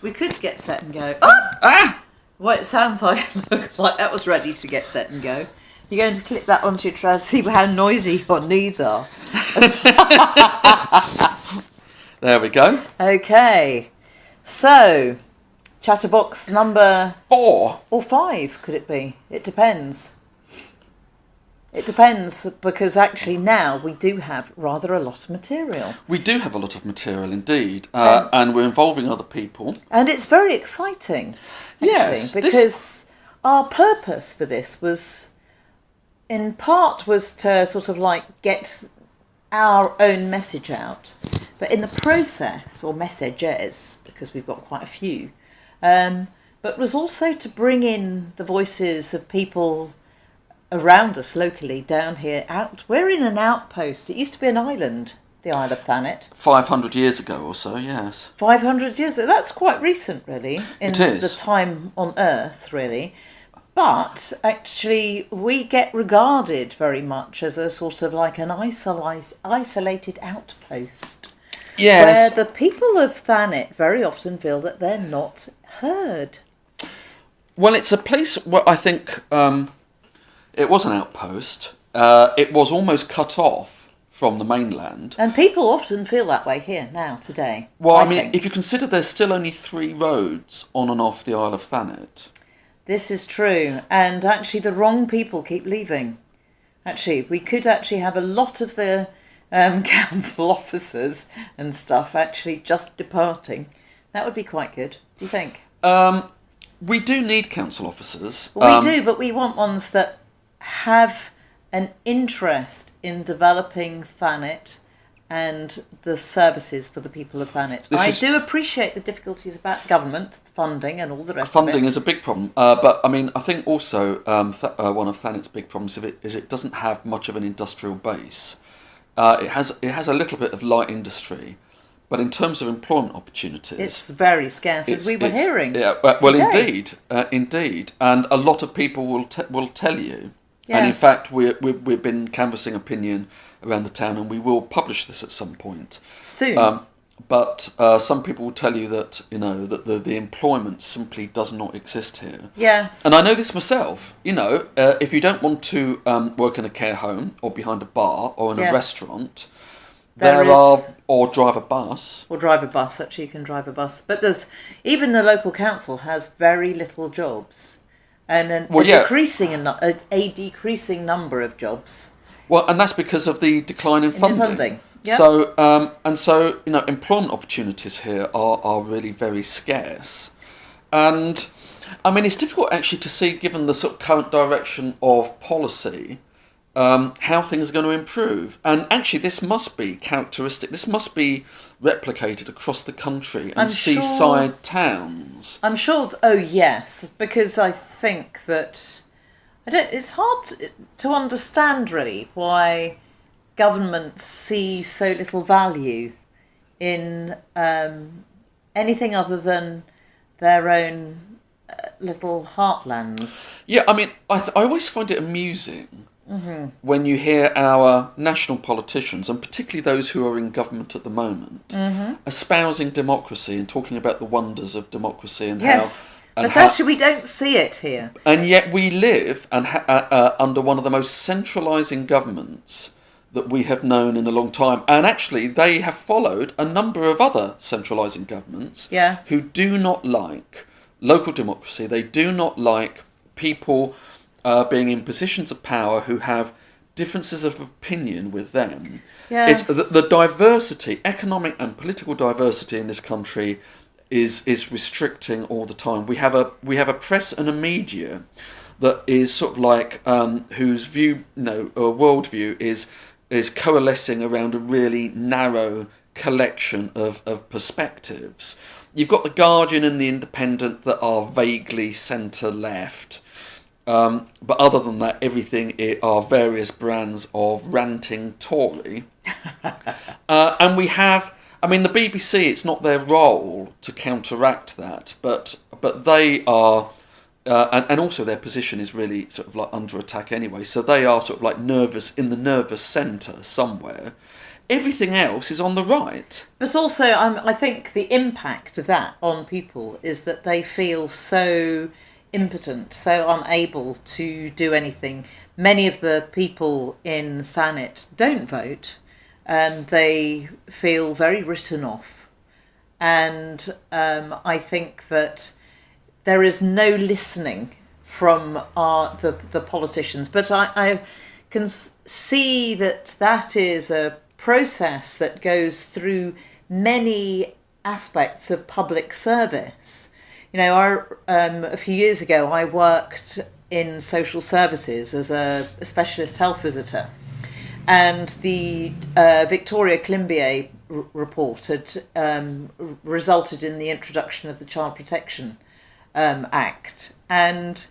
We could get set and go. Ah! Well, it sounds like looks like that was ready to get set and go. You're going to clip that onto your trousers, see how noisy your knees are. There we go. Okay. So, Chatterbox number 4 or 5, could it be? It depends. It depends, because actually now we do have rather a lot of material. We do have a lot of material indeed, and we're involving other people. And it's very exciting, actually, Yes, because our purpose for this was, in part, was to sort of like get our own message out. But in the process, or messages, because we've got quite a few, but was also to bring in the voices of people around us locally, down here. We're in an outpost. It used to be an island, the Isle of Thanet. 500 years ago or so, yes. 500 years ago. That's quite recent, really, in It is. the time on Earth, really. But actually, we get regarded very much as a sort of like an isolated outpost. Yes. Where the people of Thanet very often feel that they're not heard. Well, it's a place where I think it was an outpost. It was almost cut off from the mainland. And people often feel that way here now, today. Well, I mean, think. if you consider there's still only 3 roads on and off the Isle of Thanet. This is true. And actually, the wrong people keep leaving. Actually, we could actually have a lot of the council officers and stuff actually just departing. That would be quite good. Do you think? We do need council officers. Well, we do, but we want ones that have an interest in developing Thanet and the services for the people of Thanet. I do appreciate the difficulties about government, funding and all the rest of it. Funding is a big problem. But, I mean, I think also one of Thanet's big problems is it doesn't have much of an industrial base. It has a little bit of light industry. But in terms of employment opportunities, it's very scarce, as we were hearing. Yeah, well, today. indeed, and a lot of people will tell you. Yes. And in fact, we've been canvassing opinion around the town, and we will publish this at some point soon. But some people will tell you that that the employment simply does not exist here. Yes. And I know this myself. If you don't want to work in a care home or behind a bar or in a restaurant. Or drive a bus. Or drive a bus, actually, you can drive a bus. But even the local council has very little jobs. And a decreasing number of jobs. Well, and that's because of the decline in funding. Yep. So, employment opportunities here are really very scarce. And, I mean, it's difficult actually to see, given the sort of current direction of policy, how things are going to improve. And actually this must be characteristic, this must be replicated across the country and seaside towns. I'm sure, yes, because I think that, it's hard to understand really why governments see so little value in anything other than their own little heartlands. Yeah, I mean, I always find it amusing when you hear our national politicians, and particularly those who are in government at the moment, espousing democracy and talking about the wonders of democracy and how... But actually we don't see it here. And yet we live under one of the most centralising governments that we have known in a long time. And actually they have followed a number of other centralising governments who do not like local democracy. They do not like people... being in positions of power who have differences of opinion with them. Yes. It's the diversity, economic and political diversity in this country is restricting all the time. We have a press and a media that is sort of like whose view, worldview is coalescing around a really narrow collection of perspectives. You've got the Guardian and the Independent that are vaguely centre-left. But other than that, everything are various brands of ranting Tory. And we have, I mean, the BBC, it's not their role to counteract that, but they are, and also their position is really sort of like under attack anyway, so they are sort of like in the nervous centre somewhere. everything else is on the right. But also, I think the impact of that on people is that they feel so impotent, so unable to do anything. Many of the people in Thanet don't vote, and they feel very written off. And I think that there is no listening from the politicians. But I can see that is a process that goes through many aspects of public service. You know, a few years ago, I worked in social services as a specialist health visitor, and the Victoria Climbié report had resulted in the introduction of the Child Protection Act, and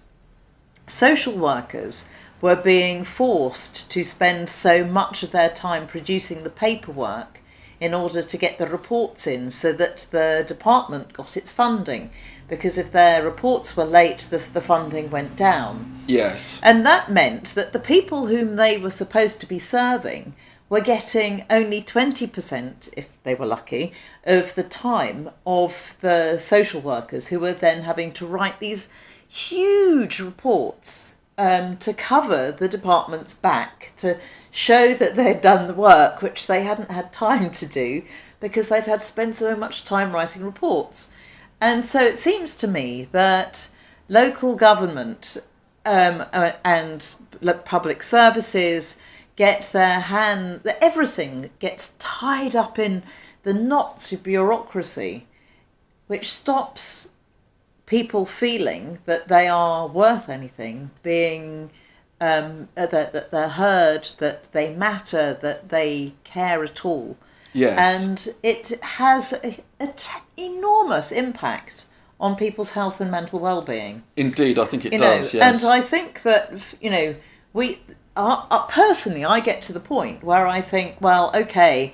social workers were being forced to spend so much of their time producing the paperwork in order to get the reports in so that the department got its funding. Because if their reports were late, the funding went down. Yes. And that meant that the people whom they were supposed to be serving were getting only 20%, if they were lucky, of the time of the social workers, who were then having to write these huge reports to cover the department's back, to show that they'd done the work, which they hadn't had time to do because they'd had to spend so much time writing reports. And so it seems to me that local government and public services everything gets tied up in the knots of bureaucracy, which stops people feeling that they are worth anything, being that they're heard, that they matter, that they care at all. Yes. And it has an enormous impact on people's health and mental well-being. Indeed, I think it does, yes. And I think that, personally, I get to the point where I think, well, okay,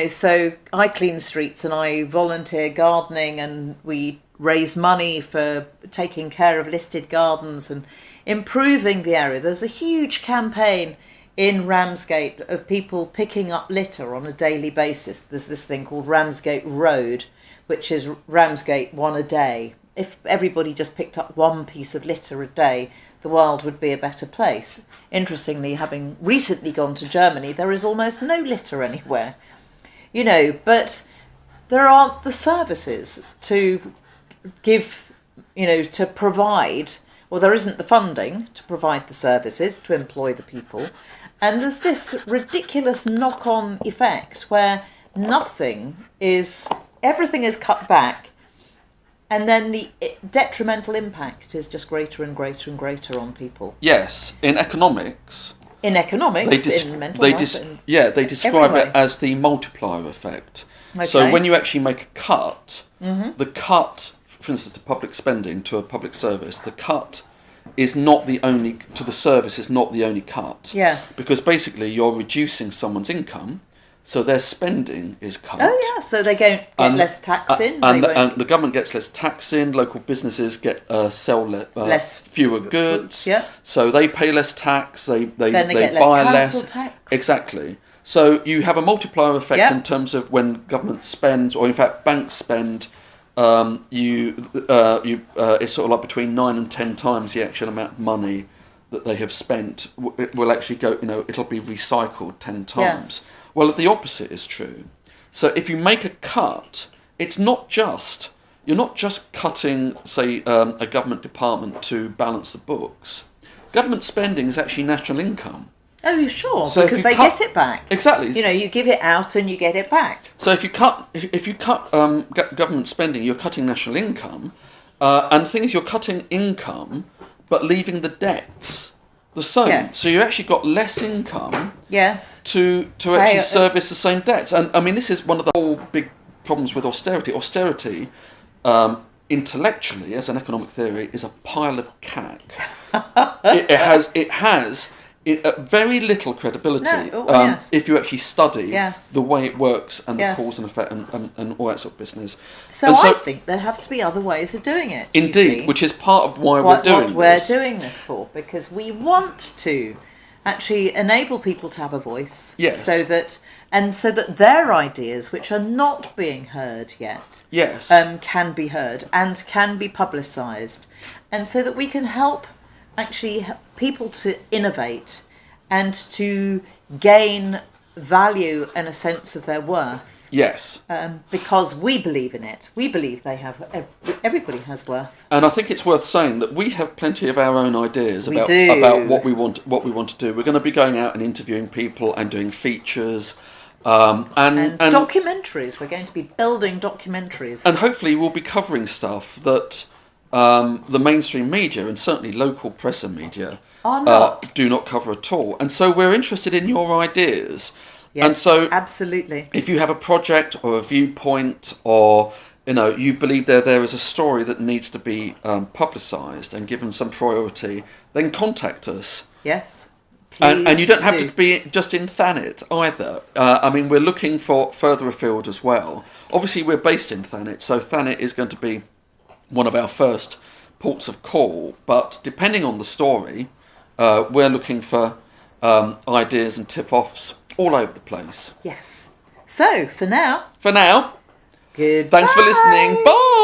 so I clean streets and I volunteer gardening, and we raise money for taking care of listed gardens and improving the area. There's a huge campaign in Ramsgate of people picking up litter on a daily basis. There's this thing called Ramsgate Road, which is Ramsgate one a day. If everybody just picked up one piece of litter a day, the world would be a better place. Interestingly, having recently gone to Germany, there is almost no litter anywhere. But there aren't the services to give, to provide, or there isn't the funding to provide the services, to employ the people. And there's this ridiculous knock-on effect where everything is cut back, and then the detrimental impact is just greater and greater and greater on people. Yes, in economics, in mental health, they describe it as the multiplier effect. Okay. So when you actually make a cut, the cut, for instance, to public spending, to a public service, the cut is not the only, to the service is not the only cut. Yes. Because basically you're reducing someone's income, so their spending is cut. Oh yeah, so they get less tax in. And the government gets less tax in, local businesses get sell fewer goods. Yeah. So they pay less tax, they get buy less council less. Tax. Exactly. So you have a multiplier effect in terms of when government spends, or in fact banks spend. It's sort of like between 9 and 10 times the actual amount of money that they have spent. It will actually go, it'll be recycled 10 times. Yes. Well, the opposite is true. So if you make a cut, you're not just cutting, say, a government department to balance the books. Government spending is actually national income. Oh, sure, so because they get it back. Exactly. You give it out and you get it back. So if you cut government spending, you're cutting national income, and the thing is, you're cutting income, but leaving the debts the same. Yes. So you actually got less income. Yes. To actually service the same debts, and I mean, this is one of the whole big problems with austerity. Austerity, intellectually, as an economic theory, is a pile of cack. It has very little credibility if you actually study the way it works and the cause and effect and all that sort of business. So I think there have to be other ways of doing it. Indeed, which is part of why we're doing this. What we're doing this for, because we want to actually enable people to have a voice. Yes. So that their ideas, which are not being heard yet, Yes. can be heard and can be publicised, and so that we can help actually people to innovate and to gain value and a sense of their worth. Yes. Because we believe in it. We believe everybody has worth. And I think it's worth saying that we have plenty of our own ideas about what we want to do. We're going to be going out and interviewing people and doing features. And documentaries. We're going to be building documentaries. And hopefully we'll be covering stuff that the mainstream media, and certainly local press and media, do not cover at all. And so we're interested in your ideas. Yes, and so absolutely. If you have a project or a viewpoint, or you believe there is a story that needs to be publicised and given some priority, then contact us. Yes. And you don't have to be just in Thanet either. We're looking for further afield as well. Obviously, we're based in Thanet, so Thanet is going to be one of our first ports of call. But depending on the story, we're looking for ideas and tip-offs all over the place. Yes. So, for now... Goodbye. Thanks for listening. Bye.